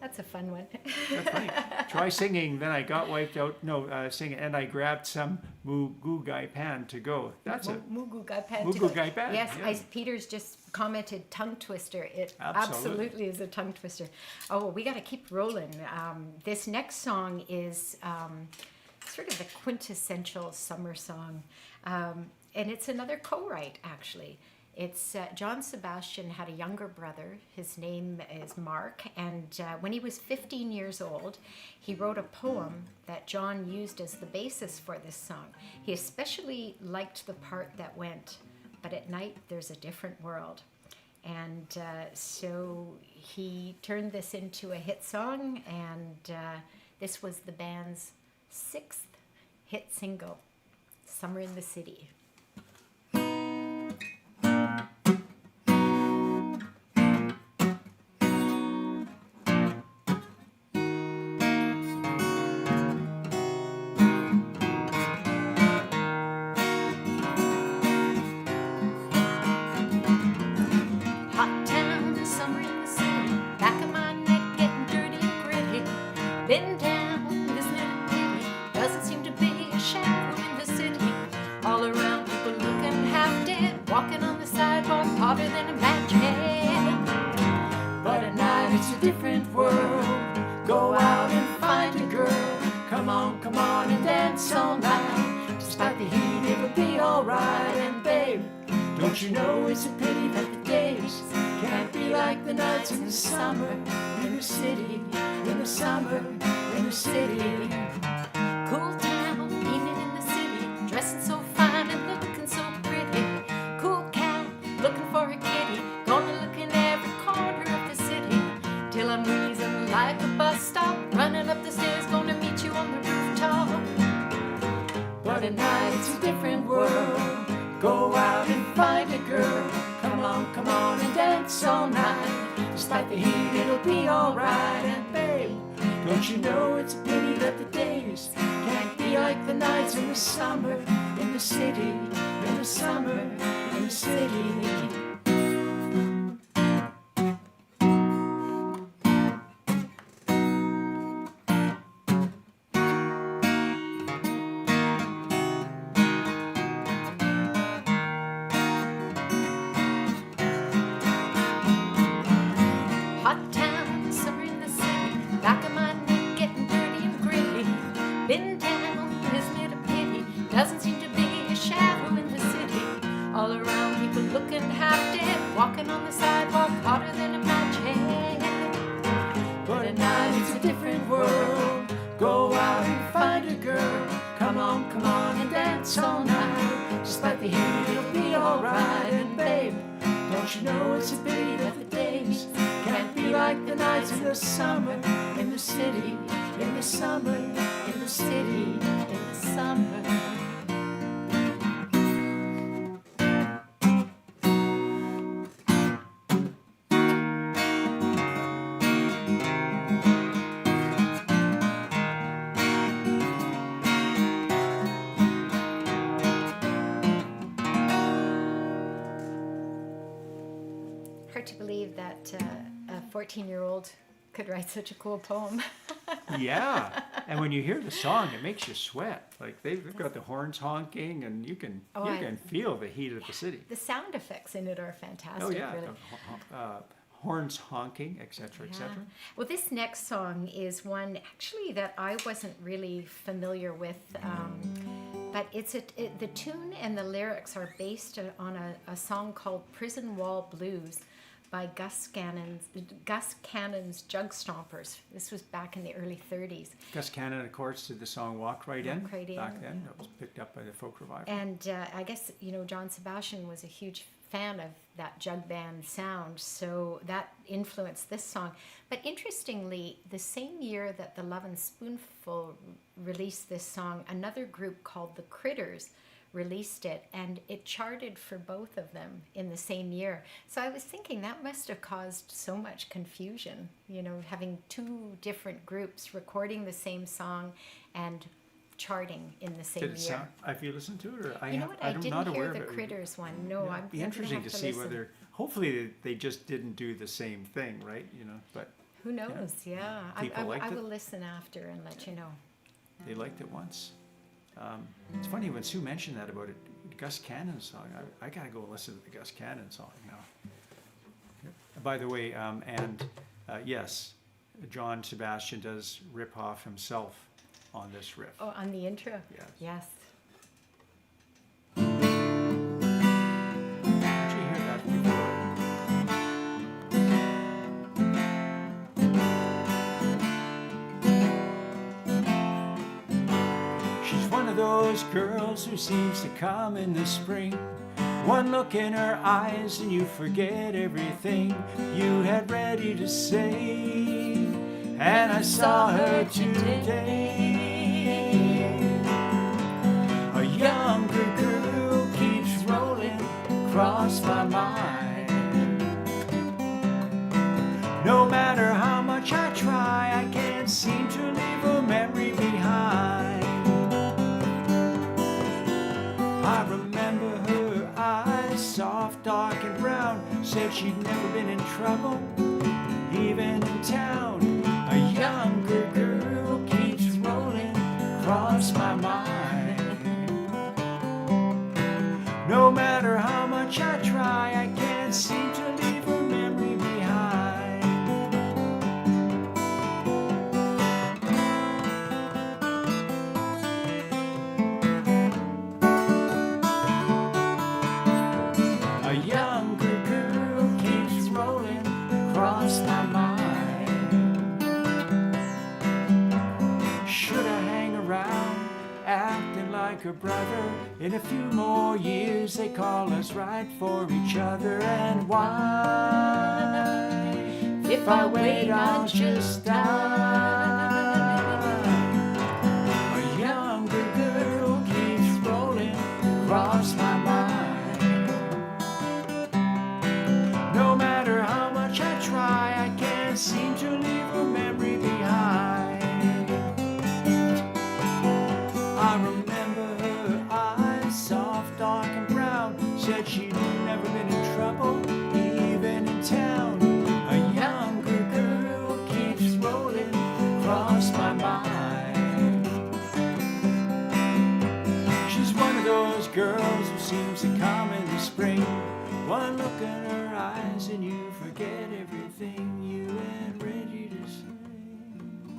That's a fun one. That's funny. Try singing, then I got wiped out. No, singing, and I grabbed some moo goo gai pan to go. That's a Mugu Gai Pan. Mugu Gai Pan, Yes, yeah. Peter's just commented tongue twister. It Absolutely. absolutely is a tongue twister. Oh, we got to keep rolling. This next song is sort of the quintessential summer song, and it's another co-write actually. It's John Sebastian had a younger brother. His name is Mark, and when he was 15 years old, he wrote a poem that John used as the basis for this song. He especially liked the part that went, "But at night there's a different world." And so he turned this into a hit song, and this was the band's 6th hit single, "Summer in the City." Hot town, summer in the city, back of my neck getting dirty and gritty. Been down, isn't it a pity? Doesn't seem to be a shadow in the city. All around people looking half dead, walking on the sidewalk hotter than a match head. But at night it's a different world. Go out and find a girl. Come on and dance all night. Despite the heat, it'll be alright. And babe, don't you know it's a pity that the days can't be like the nights in the summer in the city, in the summer in the city. Cool town, evening in the city, dressing so fine and looking so pretty. Cool cat, looking for a kitty, gonna look in every corner of the city till I'm wheezing like a bus stop, running up the stairs, gonna meet you on the rooftop. But at night it's a different world. Go out and find a girl. Come on and dance all night. Despite the heat, it'll be alright. And babe, don't you know it's a pity that the days can't be like the nights in the summer in the city, in the summer in the city. Hot town, summer in the city, back of my neck getting dirty and gritty. Been down, isn't it a pity? Doesn't seem to be a shadow in the city. All around people looking half dead, walking on the sidewalk hotter than a match head. But at night it's a different world. Go out and find a girl. Come on and dance all night. Despite the heat, it'll be alright. And babe, don't you know it's a pity that the days can't be like the nights in the summer in the city, in the summer in the city, in the summer. Hard to believe that a 14-year-old could write such a cool poem. Yeah, and when you hear the song, it makes you sweat. Like they've got the horns honking, and you can feel the heat of the city. The sound effects in it are fantastic. Oh yeah, really. the horns honking, etc., etc. Well, this next song is one actually that I wasn't really familiar with, but the tune and the lyrics are based on a song called "Prison Wall Blues" by Gus Cannon's Jug Stompers. This was back in the early 30s. Gus Cannon, of course, did the song "Walk Right In" Walk Right In, back then. That was picked up by the folk revival. And I guess, John Sebastian was a huge fan of that jug band sound, so that influenced this song. But interestingly, the same year that the Lovin Spoonful released this song, another group called the Critters released it, and it charted for both of them in the same year. So I was thinking that must have caused so much confusion, having two different groups recording the same song and charting in the same Did it year. sound, have you listened to it? Or You know what? I I'm didn't not hear aware the of it. Critters one. No, Yeah, I'm it'd be gonna interesting have to see listen. whether, hopefully they just didn't do the same thing, right? But Who knows? Yeah, People liked I it? will listen after and let you know. they liked it once. It's funny when Sue mentioned that about it, Gus Cannon song. I gotta go listen to the Gus Cannon song now. By the way, yes, John Sebastian does rip off himself on this riff. Oh, on the intro? Yes. Yes. Did you hear that before? She's one of those girls who seems to come in the spring. One look in her eyes and you forget everything you had ready to say. And I saw her today. A younger girl keeps rolling across my mind. No matter how much I try, I can't seem to leave a memory behind. I remember her eyes, soft, dark, and brown. Said she'd never been in trouble, even in town. A younger girl keeps rolling across my mind. No matter how much I try, I can't seem to leave her memory behind. A younger girl keeps rolling across my mind. Should I hang around, acting like her brother? In a few more years they call us right for each other. And why? If I wait, I'll just die. A younger girl keeps rolling across my mind. No matter how much I try, I can't seem to leave her memory behind. I remember her eyes, soft, dark, and brown. Said she'd never been in trouble, even in town. A younger girl keeps rolling across my mind. She's one of those girls who seems to come in the spring. One look in her eyes and you forget everything you ain't ready to say.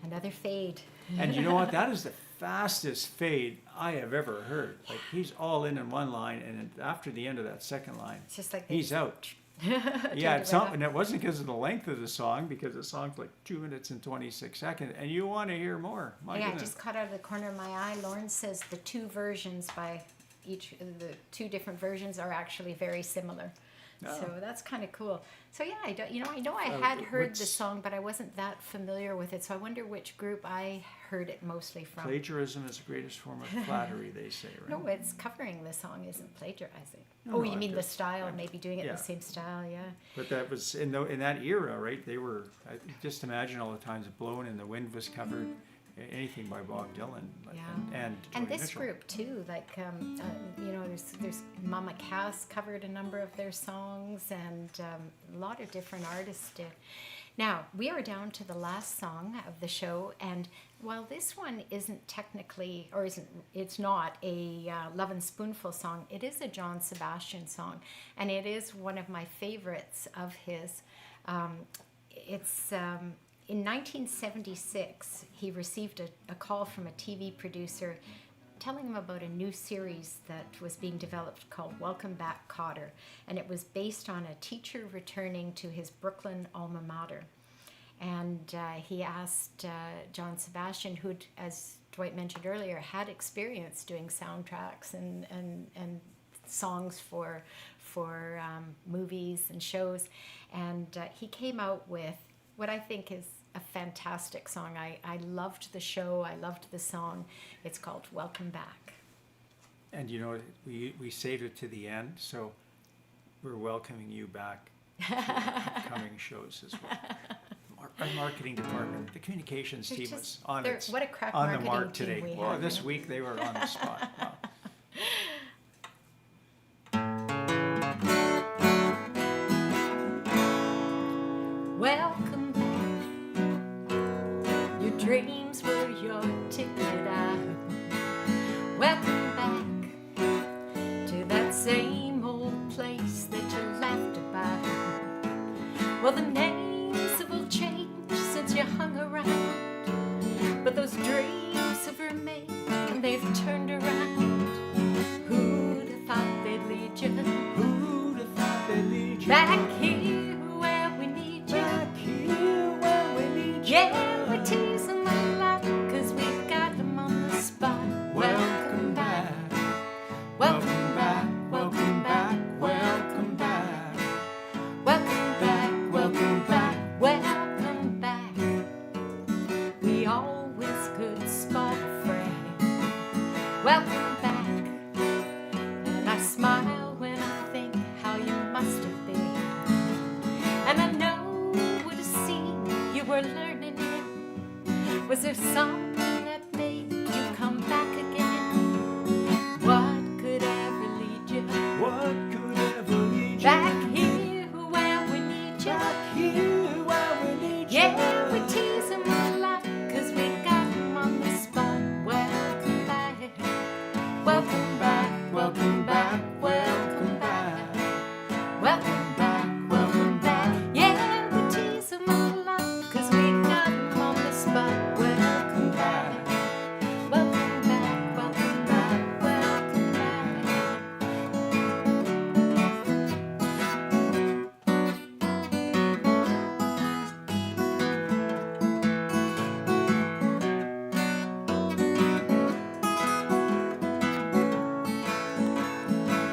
Another fade. And you know what? That is the fastest fade I have ever heard. Like he's all in one line, and then after the end of that second line, It's just like he's out. Yeah, it's not, and it wasn't because of the length of the song, because the song's like 2 minutes and 26 seconds, and you want to hear more. My Yeah, I goodness. just caught out of the corner of my eye. Lauren says the two versions by the two different versions are actually very similar. Oh. So that's kind of cool. So yeah, I know I had heard the what's- song, but I wasn't that familiar with it. So I wonder which group I heard it mostly from. Plagiarism is the greatest form of flattery, they say, right? No, it's covering the song, isn't plagiarizing. No, Oh, no, you I'm mean the just- style, I'm- maybe doing it in yeah. the same style, yeah. But that was in that era, right? They were. Just imagine all the times Blown in the Wind was covered. Anything by Bob Dylan. Yeah. And And Joni this Mitchell. group too, like there's Mama Cass covered a number of their songs, and a lot of different artists did. Now, we are down to the last song of the show, and while this one isn't technically, or it's not a Lovin Spoonful song, it is a John Sebastian song, and it is one of my favorites of his. It's in 1976, he received a call from a TV producer telling him about a new series that was being developed called Welcome Back, Kotter, and it was based on a teacher returning to his Brooklyn alma mater. And he asked John Sebastian, who, as Dwight mentioned earlier, had experience doing soundtracks and songs for movies and shows, and he came out with what I think is a fantastic song. I loved the show. I loved the song. It's called Welcome Back. And you know, we saved it to the end, so we're welcoming you back to upcoming shows as well. Our marketing department, the communications team was on the marketing mark team today. we Well, have, this yeah. week they were on the spot. Wow. Welcome back. Your dreams were your ticket out. Welcome back to that same old place that you laughed about. Well, the names have all changed since you hung around, but those dreams have remained and they've turned around. Who'd have thought they'd lead you? Who'd have thought they'd lead you Back here where we need you. back here where we need you? Yeah, we tease them a lot, 'cause we've got them on the spot. Welcome back. Welcome back. Welcome back. Welcome back. Welcome back, welcome back, welcome back. We always could spot a friend. Welcome back. And I smile when I think how you must have been. And I know what a scene you were learning in. Was there something that made you come back again? What could ever lead you What could ever lead you back here where we need you? back here where we need you? Yeah, we tease them a lot, 'cause we got them on the spot. Welcome back, welcome back, welcome back, welcome back, welcome back, welcome back. Yeah, we tease them a lot, 'cause we got them on the spot. Welcome back, welcome back, welcome back, welcome back.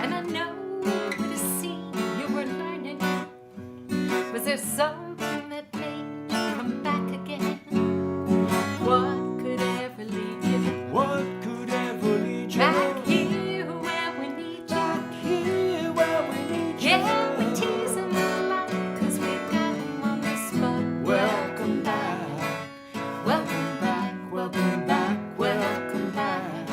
And I know what a scene you were learning. Was there something that made you come back again? What could ever lead you What could ever lead you back here where we need you? back here where we need you? Yeah, we tease them a lot, 'cause we got them on the spot. Welcome back. Welcome back, welcome back, welcome back,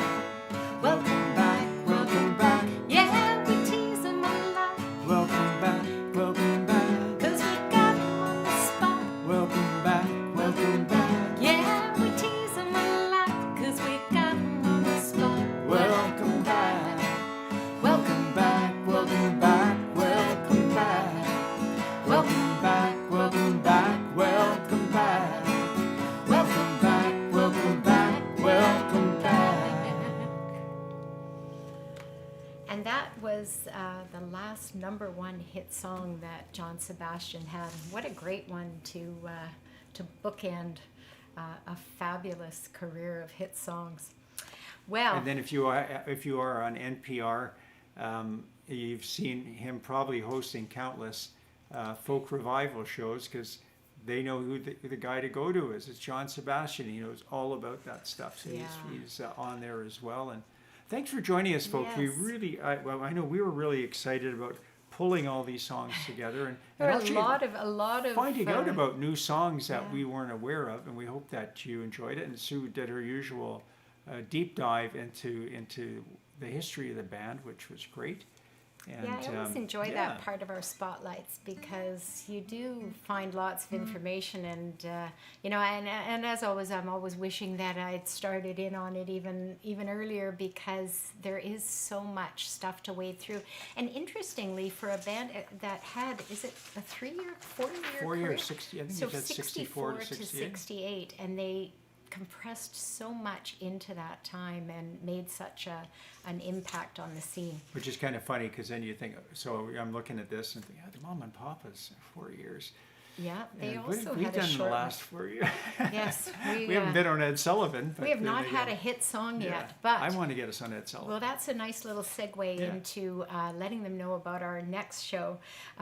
welcome back, welcome back. Yeah, we tease them a lot, Welcome back. Welcome back. 'cause we got them on the spot. Welcome back. Welcome back. Yeah, we tease them a lot, 'cause we got them on the spot. Welcome back. Welcome back, Welcome back. Welcome back. Welcome back. Welcome back. Welcome back. Welcome back. Welcome back. Welcome back. And that was the last #1 hit song that John Sebastian had. What a great one to bookend a fabulous career of hit songs. Well, And then if you are on NPR, you've seen him probably hosting countless folk revival shows, because they know who the guy to go to is. It's John Sebastian. He knows all about that stuff. So Yeah. he's on there as well. And thanks for joining us, folks. We Yes. really, I know we were really excited about pulling all these songs together and there are a actually lot of finding out about new songs that yeah. we weren't aware of, and we hope that you enjoyed it. And Sue did her usual deep dive into the history of the band, which was great. And, Yeah, I always enjoy yeah. that part of our spotlights because you do find lots of information, and and as always, I'm always wishing that I'd started in on it even earlier, because there is so much stuff to wade through. And interestingly, for a band that had, is it a 3-year, 4-year 4 career? years, 60. I think So you said 64 to 68. 68, and they compressed so much into that time and made such an impact on the scene. Which is kind of funny, because then you think, so I'm looking at this and think, the Mom and Papa's 4 years. Yeah, they And what also have we had done a in the short. last 4 years? Yes, We haven't been on Ed Sullivan. But we have then not had a again, hit song yeah, yet, but I want to get us on Ed Sullivan. well, that's a nice little segue Yeah. into letting them know about our next show.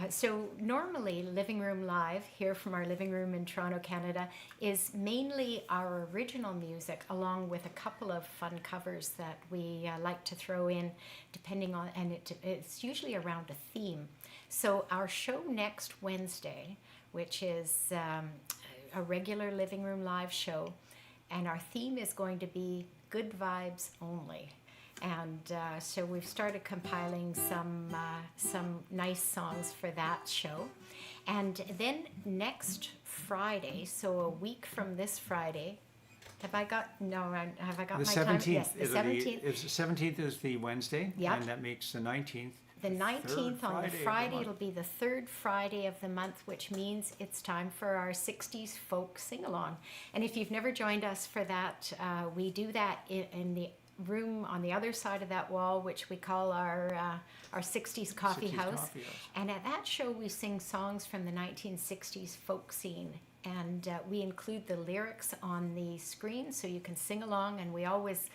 So normally, Living Room Live, here from our living room in Toronto, Canada, is mainly our original music, along with a couple of fun covers that we like to throw in, depending on, and it's usually around a theme. So our show next Wednesday, which is a regular Living Room Live show, and our theme is going to be good vibes only. And so we've started compiling some nice songs for that show. And then next Friday, so a week from this Friday, have I got the my 17th. time? Yes, the 17th. The 17th is the Wednesday, Yeah. and that makes the 19th. The 19th on the Friday of the Friday, month. it'll be the third Friday of the month, which means it's time for our 60s folk sing-along. And if you've never joined us for that, we do that in the room on the other side of that wall, which we call our 60s coffee 60s house. coffee house. And at that show, we sing songs from the 1960s folk scene. And we include the lyrics on the screen so you can sing along. And we always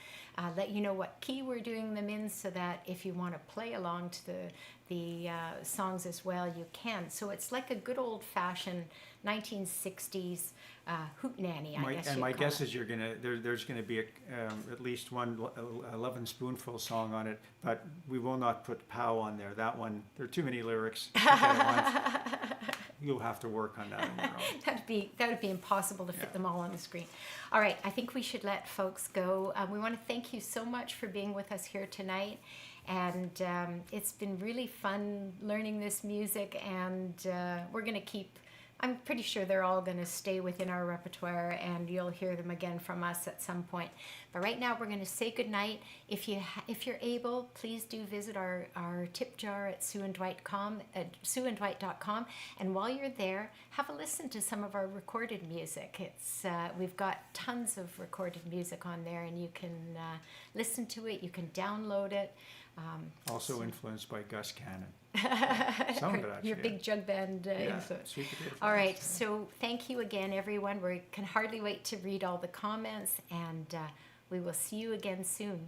let you know what key we're doing them in, so that if you want to play along to the songs as well, you can. So it's like a good old-fashioned 1960s hootenanny, I guess. And you'd my call guess it. is there's gonna be at least one Lovin Spoonful song on it, but we will not put "Pow" on there. That one, there are too many lyrics. You'll have to work on that on your own. That would be impossible to fit Yeah. them all on the screen. All right, I think we should let folks go. We want to thank you so much for being with us here tonight, and it's been really fun learning this music, and we're going to keep. I'm pretty sure they're all going to stay within our repertoire, and you'll hear them again from us at some point. But right now, we're going to say goodnight. If you're able, please do visit our tip jar at sueanddwight.com. And while you're there, have a listen to some of our recorded music. We've got tons of recorded music on there, and you can listen to it. You can download it. Also influenced by Gus Cannon. Some of it actually. Your big jug band yeah, influence. Sweet Potato All Fries. right, so thank you again, everyone. We can hardly wait to read all the comments, and we will see you again soon.